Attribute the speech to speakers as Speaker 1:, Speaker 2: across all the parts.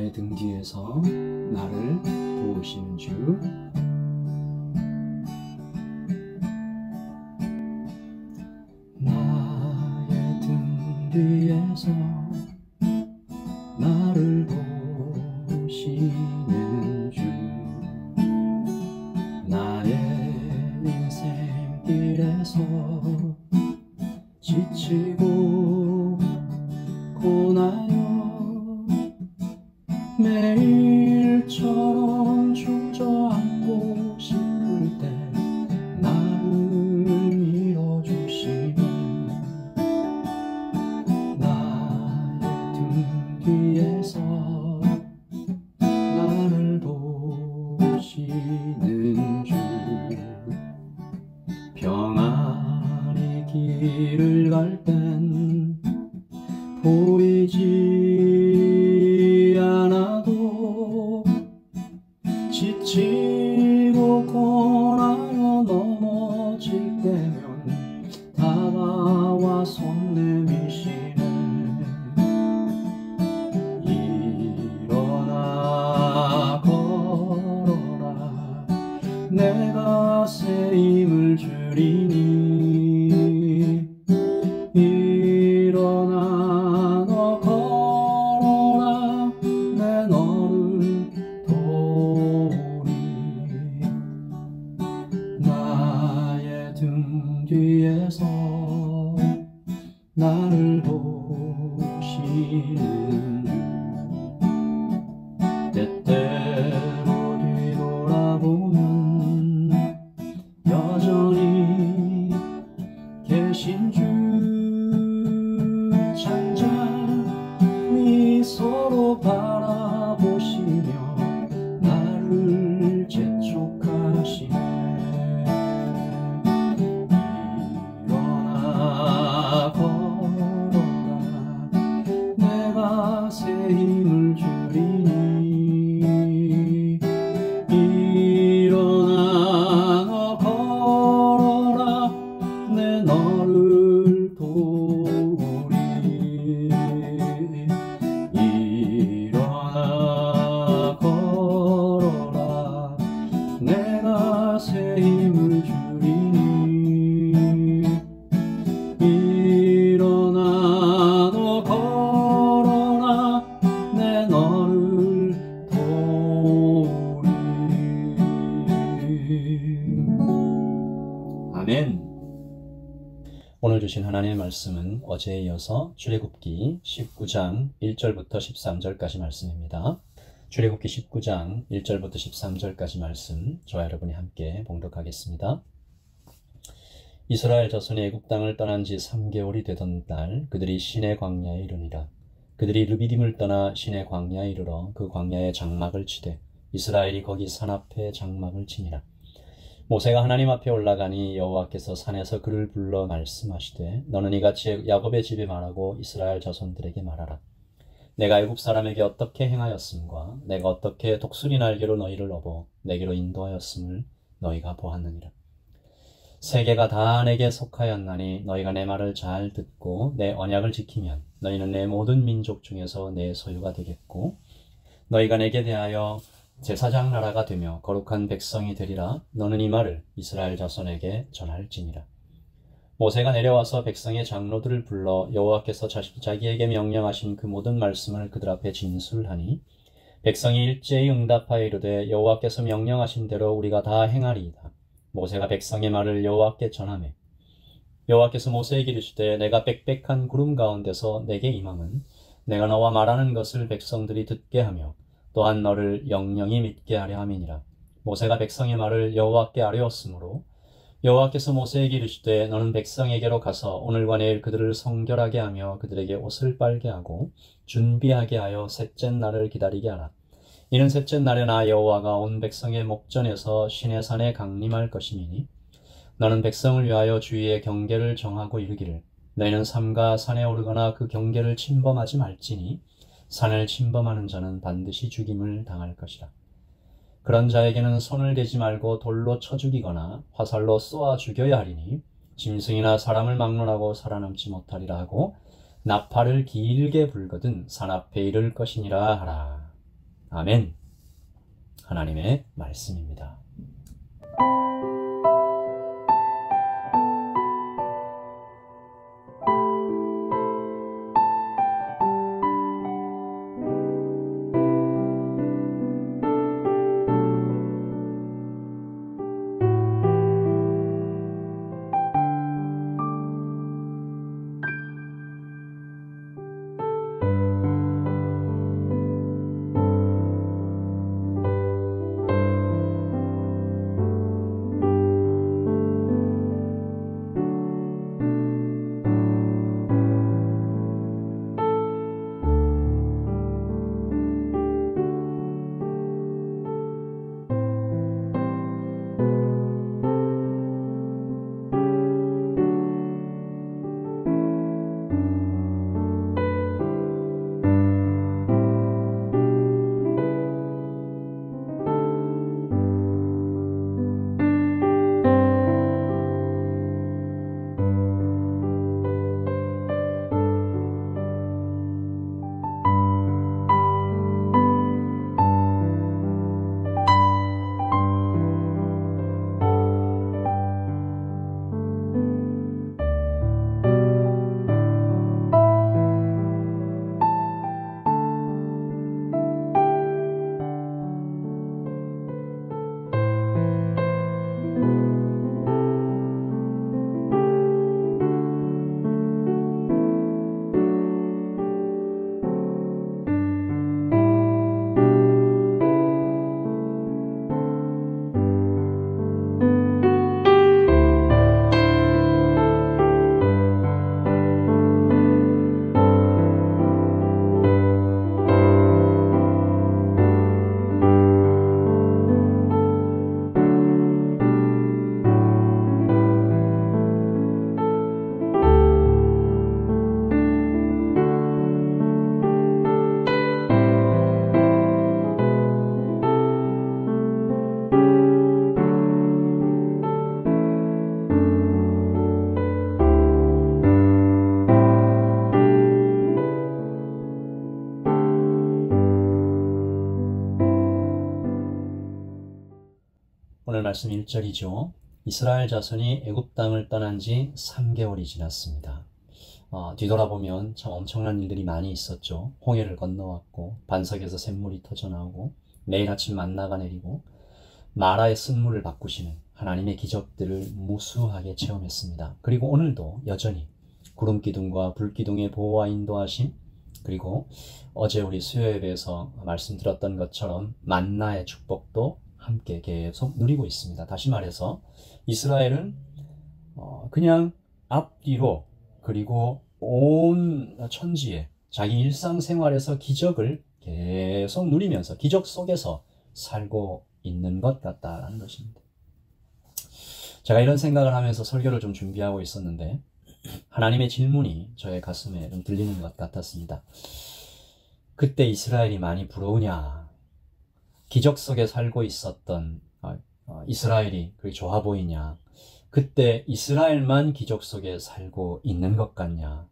Speaker 1: 나의 등 뒤에서 나를 도우시는 주. 나의 등 뒤에서 나를 도우시는 주. 나의 인생길에서 지치고 고나요 매일처럼 주저앉고 싶을 때 나를 밀어주시는 나의 등 뒤에서 나를 도우시는 주. 평안히 길을 갈 땐 보이지 않아도 지치고 고나여 넘어질 때면 다가와 손 내미시네. 일어나 걸어라 내가 새 힘을 주리니. 일어나 너 걸어라 내 너를 도우리. 나의 등 뒤에서 나를 도우시는 주. 때때로 뒤돌아보면 여전히 계신 주. 잔잔히 서로 바라보시며 나를 재촉하시네. 일어나 걸어라 내가 새 힘을 주리니. 일어나 너 걸어라 내 너를 도우리. 일어나 걸어라 내가 새 힘을 주리니. 일어나 너 걸어라 내 너를 도우리. 아멘. 오늘 주신 하나님의 말씀은 어제에 이어서 출애굽기 19장 1절부터 13절까지 말씀입니다. 출애굽기 19장 1절부터 13절까지 말씀 저와 여러분이 함께 봉독하겠습니다. 이스라엘 자손이 애굽 땅을 떠난 지 3개월이 되던 날 그들이 시내 광야에 이르니라. 그들이 르비딤을 떠나 시내 광야에 이르러 그 광야에 장막을 치되 이스라엘이 거기 산 앞에 장막을 치니라. 모세가 하나님 앞에 올라가니 여호와께서 산에서 그를 불러 말씀하시되 너는 이같이 야곱의 집에 말하고 이스라엘 자손들에게 말하라. 내가 애굽 사람에게 어떻게 행하였음과 내가 어떻게 독수리 날개로 너희를 업어 내게로 인도하였음을 너희가 보았느니라. 세계가 다 내게 속하였나니 너희가 내 말을 잘 듣고 내 언약을 지키면 너희는 내 모든 민족 중에서 내 소유가 되겠고 너희가 내게 대하여 제사장 나라가 되며 거룩한 백성이 되리라. 너는 이 말을 이스라엘 자손에게 전할지니라. 모세가 내려와서 백성의 장로들을 불러 여호와께서 자기에게 명령하신 그 모든 말씀을 그들 앞에 진술하니 백성이 일제히 응답하여 이르되 여호와께서 명령하신 대로 우리가 다 행하리이다. 모세가 백성의 말을 여호와께 전하매 여호와께서 모세에게 이르시되 내가 빽빽한 구름 가운데서 내게 임함은 내가 너와 말하는 것을 백성들이 듣게 하며 또한 너를 영영히 믿게 하려 함이니라. 모세가 백성의 말을 여호와께 아뢰었으므로 여호와께서 모세에게 이르시되 너는 백성에게로 가서 오늘과 내일 그들을 성결하게 하며 그들에게 옷을 빨게 하고 준비하게 하여 셋째 날을 기다리게 하라. 이는 셋째 날에 나 여호와가 온 백성의 목전에서 시내산에 강림할 것임이니 너는 백성을 위하여 주위의 경계를 정하고 이르기를 너희는 삼가 산에 오르거나 그 경계를 침범하지 말지니 산을 침범하는 자는 반드시 죽임을 당할 것이라. 그런 자에게는 손을 대지 말고 돌로 쳐 죽이거나 화살로 쏘아 죽여야 하리니 짐승이나 사람을 막론하고 살아남지 못하리라 하고 나팔을 길게 불거든 산 앞에 이를 것이니라 하라. 아멘. 하나님의 말씀입니다. 오늘 말씀 1절이죠. 이스라엘 자손이 애굽 땅을 떠난 지 3개월이 지났습니다. 뒤돌아보면 참 엄청난 일들이 많이 있었죠. 홍해를 건너왔고 반석에서 샘물이 터져나오고 매일 아침 만나가 내리고 마라의 쓴물을 바꾸시는 하나님의 기적들을 무수하게 체험했습니다. 그리고 오늘도 여전히 구름기둥과 불기둥의 보호와 인도하심, 그리고 어제 우리 수요예배에서 말씀드렸던 것처럼 만나의 축복도 함께 계속 누리고 있습니다. 다시 말해서 이스라엘은 그냥 앞뒤로 그리고 온 천지에 자기 일상생활에서 기적을 계속 누리면서 기적 속에서 살고 있는 것 같다라는 것입니다. 제가 이런 생각을 하면서 설교를 좀 준비하고 있었는데 하나님의 질문이 저의 가슴에 좀 들리는 것 같았습니다. 그때 이스라엘이 많이 부러우냐? 기적 속에 살고 있었던 이스라엘이 그렇게 좋아 보이냐? 그때 이스라엘만 기적 속에 살고 있는 것 같냐?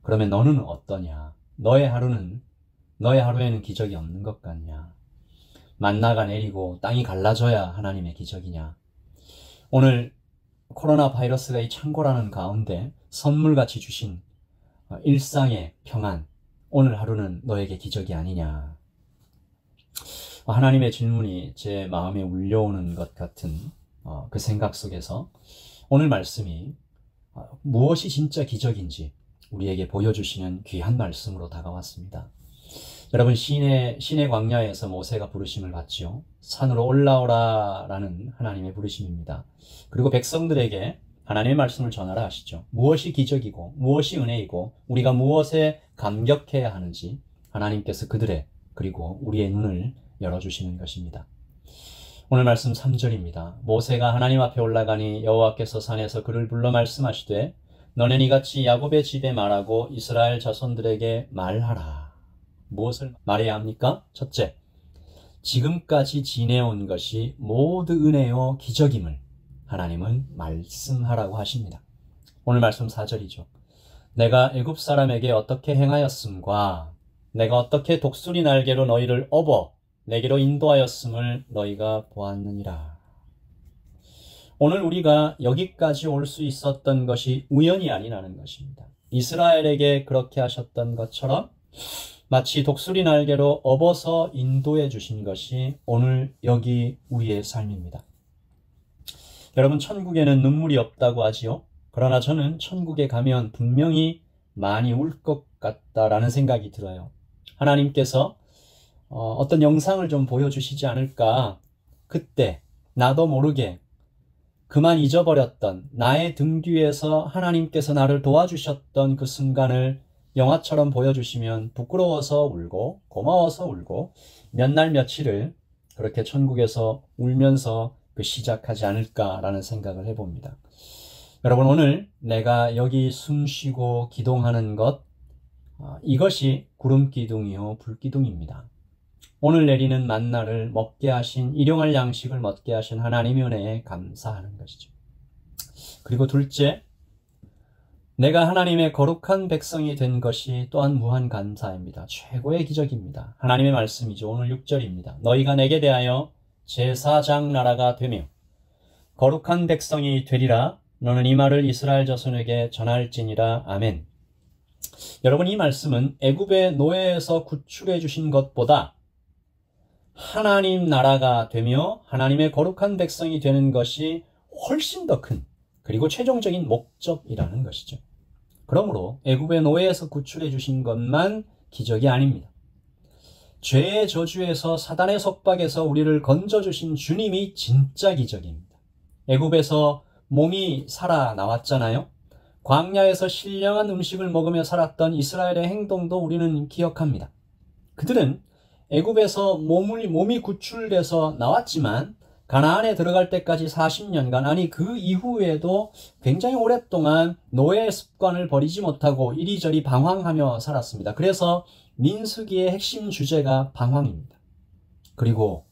Speaker 1: 그러면 너는 어떠냐? 너의 하루에는 기적이 없는 것 같냐? 만나가 내리고 땅이 갈라져야 하나님의 기적이냐? 오늘 코로나 바이러스가 이 창궐하는 가운데 선물같이 주신 일상의 평안, 오늘 하루는 너에게 기적이 아니냐? 하나님의 질문이 제 마음에 울려오는 것 같은 그 생각 속에서 오늘 말씀이 무엇이 진짜 기적인지 우리에게 보여주시는 귀한 말씀으로 다가왔습니다. 여러분, 시내 광야에서 모세가 부르심을 받지요. 산으로 올라오라 라는 하나님의 부르심입니다. 그리고 백성들에게 하나님의 말씀을 전하라 하시죠. 무엇이 기적이고 무엇이 은혜이고 우리가 무엇에 감격해야 하는지 하나님께서 그들의 그리고 우리의 눈을 열어주시는 것입니다. 오늘 말씀 3절입니다. 모세가 하나님 앞에 올라가니 여호와께서 산에서 그를 불러 말씀하시되 너는 이같이 야곱의 집에 말하고 이스라엘 자손들에게 말하라. 무엇을 말해야 합니까? 첫째, 지금까지 지내온 것이 모두 은혜요 기적임을 하나님은 말씀하라고 하십니다. 오늘 말씀 4절이죠. 내가 애굽 사람에게 어떻게 행하였음과 내가 어떻게 독수리 날개로 너희를 업어 내게로 인도하였음을 너희가 보았느니라. 오늘 우리가 여기까지 올 수 있었던 것이 우연이 아니라는 것입니다. 이스라엘에게 그렇게 하셨던 것처럼 마치 독수리 날개로 업어서 인도해 주신 것이 오늘 여기 우리의 삶입니다. 여러분, 천국에는 눈물이 없다고 하지요. 그러나 저는 천국에 가면 분명히 많이 울 것 같다라는 생각이 들어요. 하나님께서 어떤 영상을 좀 보여주시지 않을까. 그때 나도 모르게 그만 잊어버렸던 나의 등 뒤에서 하나님께서 나를 도와주셨던 그 순간을 영화처럼 보여주시면 부끄러워서 울고 고마워서 울고 몇 날 며칠을 그렇게 천국에서 울면서 시작하지 않을까라는 생각을 해봅니다. 여러분, 오늘 내가 여기 숨쉬고 기동하는 것, 이것이 구름기둥이요 불기둥입니다. 오늘 내리는 만나를 먹게 하신, 일용할 양식을 먹게 하신 하나님의 은혜에 감사하는 것이죠. 그리고 둘째, 내가 하나님의 거룩한 백성이 된 것이 또한 무한 감사입니다. 최고의 기적입니다. 하나님의 말씀이죠. 오늘 6절입니다. 너희가 내게 대하여 제사장 나라가 되며 거룩한 백성이 되리라. 너는 이 말을 이스라엘 자손에게 전할지니라. 아멘. 여러분, 이 말씀은 애굽의 노예에서 구출해 주신 것보다 하나님 나라가 되며 하나님의 거룩한 백성이 되는 것이 훨씬 더 큰, 그리고 최종적인 목적이라는 것이죠. 그러므로 애굽의 노예에서 구출해 주신 것만 기적이 아닙니다. 죄의 저주에서, 사단의 속박에서 우리를 건져주신 주님이 진짜 기적입니다. 애굽에서 몸이 살아나왔잖아요. 광야에서 신령한 음식을 먹으며 살았던 이스라엘의 행동도 우리는 기억합니다. 그들은 애굽에서 몸이 구출돼서 나왔지만 가나안에 들어갈 때까지 40년간, 아니 그 이후에도 굉장히 오랫동안 노예의 습관을 버리지 못하고 이리저리 방황하며 살았습니다. 그래서 민수기의 핵심 주제가 방황입니다. 그리고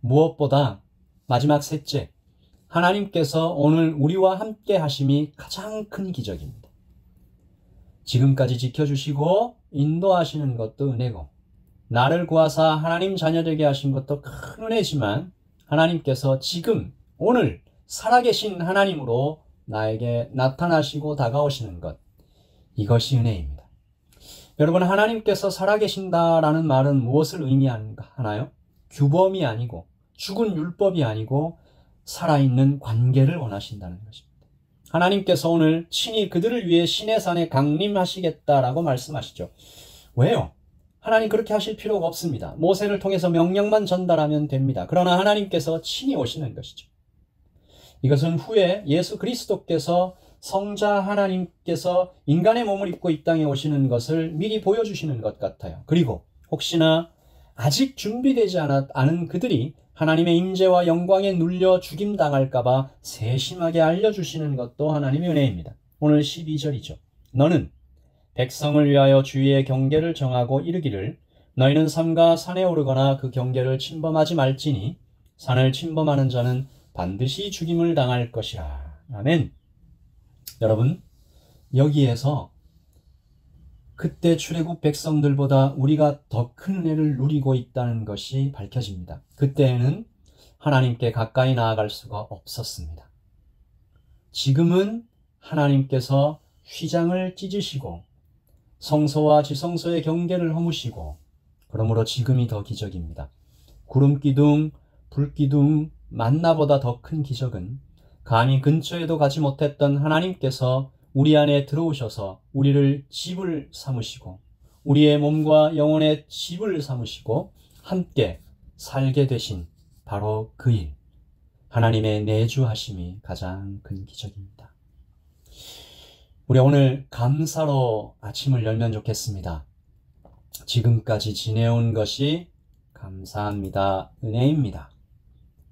Speaker 1: 무엇보다 마지막 셋째, 하나님께서 오늘 우리와 함께 하심이 가장 큰 기적입니다. 지금까지 지켜주시고 인도하시는 것도 은혜고, 나를 구하사 하나님 자녀 되게 하신 것도 큰 은혜지만, 하나님께서 지금 오늘 살아계신 하나님으로 나에게 나타나시고 다가오시는 것, 이것이 은혜입니다. 여러분, 하나님께서 살아계신다라는 말은 무엇을 의미하나요? 규범이 아니고 죽은 율법이 아니고 살아있는 관계를 원하신다는 것입니다. 하나님께서 오늘 친히 그들을 위해 시내 산에 강림하시겠다라고 말씀하시죠. 왜요? 하나님 그렇게 하실 필요가 없습니다. 모세를 통해서 명령만 전달하면 됩니다. 그러나 하나님께서 친히 오시는 것이죠. 이것은 후에 예수 그리스도께서, 성자 하나님께서 인간의 몸을 입고 이 땅에 오시는 것을 미리 보여주시는 것 같아요. 그리고 혹시나 아직 준비되지 않은 그들이 하나님의 임재와 영광에 눌려 죽임당할까 봐 세심하게 알려주시는 것도 하나님의 은혜입니다. 오늘 12절이죠. 너는 백성을 위하여 주위의 경계를 정하고 이르기를, 너희는 삼가 산에 오르거나 그 경계를 침범하지 말지니 산을 침범하는 자는 반드시 죽임을 당할 것이라. 아멘. 여러분, 여기에서 그때 출애굽 백성들보다 우리가 더 큰 은혜를 누리고 있다는 것이 밝혀집니다. 그때에는 하나님께 가까이 나아갈 수가 없었습니다. 지금은 하나님께서 휘장을 찢으시고 성소와 지성소의 경계를 허무시고, 그러므로 지금이 더 기적입니다. 구름기둥, 불기둥, 만나보다 더 큰 기적은 감히 근처에도 가지 못했던 하나님께서 우리 안에 들어오셔서 우리를 집을 삼으시고, 우리의 몸과 영혼의 집을 삼으시고 함께 살게 되신 바로 그 일, 하나님의 내주하심이 가장 큰 기적입니다. 우리 오늘 감사로 아침을 열면 좋겠습니다. 지금까지 지내온 것이 감사합니다. 은혜입니다.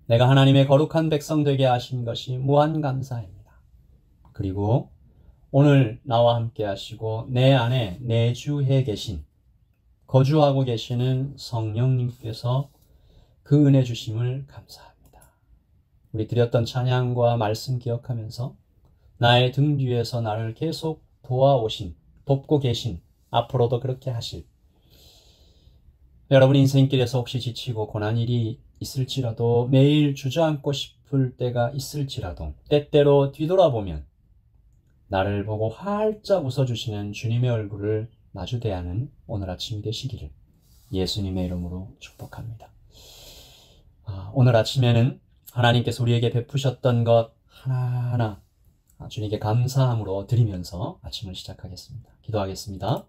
Speaker 1: 내가 하나님의 거룩한 백성 되게 하신 것이 무한 감사입니다. 그리고 오늘 나와 함께 하시고 내 안에 내주해 계신, 거주하고 계시는 성령님께서 그 은혜 주심을 감사합니다. 우리 드렸던 찬양과 말씀 기억하면서 나의 등 뒤에서 나를 계속 도와오신, 돕고 계신, 앞으로도 그렇게 하실 여러분 인생길에서 혹시 지치고 고난 일이 있을지라도, 매일 주저앉고 싶을 때가 있을지라도, 때때로 뒤돌아보면 나를 보고 활짝 웃어주시는 주님의 얼굴을 마주대하는 오늘 아침이 되시기를 예수님의 이름으로 축복합니다. 오늘 아침에는 하나님께서 우리에게 베푸셨던 것 하나하나 주님께 감사함으로 드리면서 아침을 시작하겠습니다. 기도하겠습니다.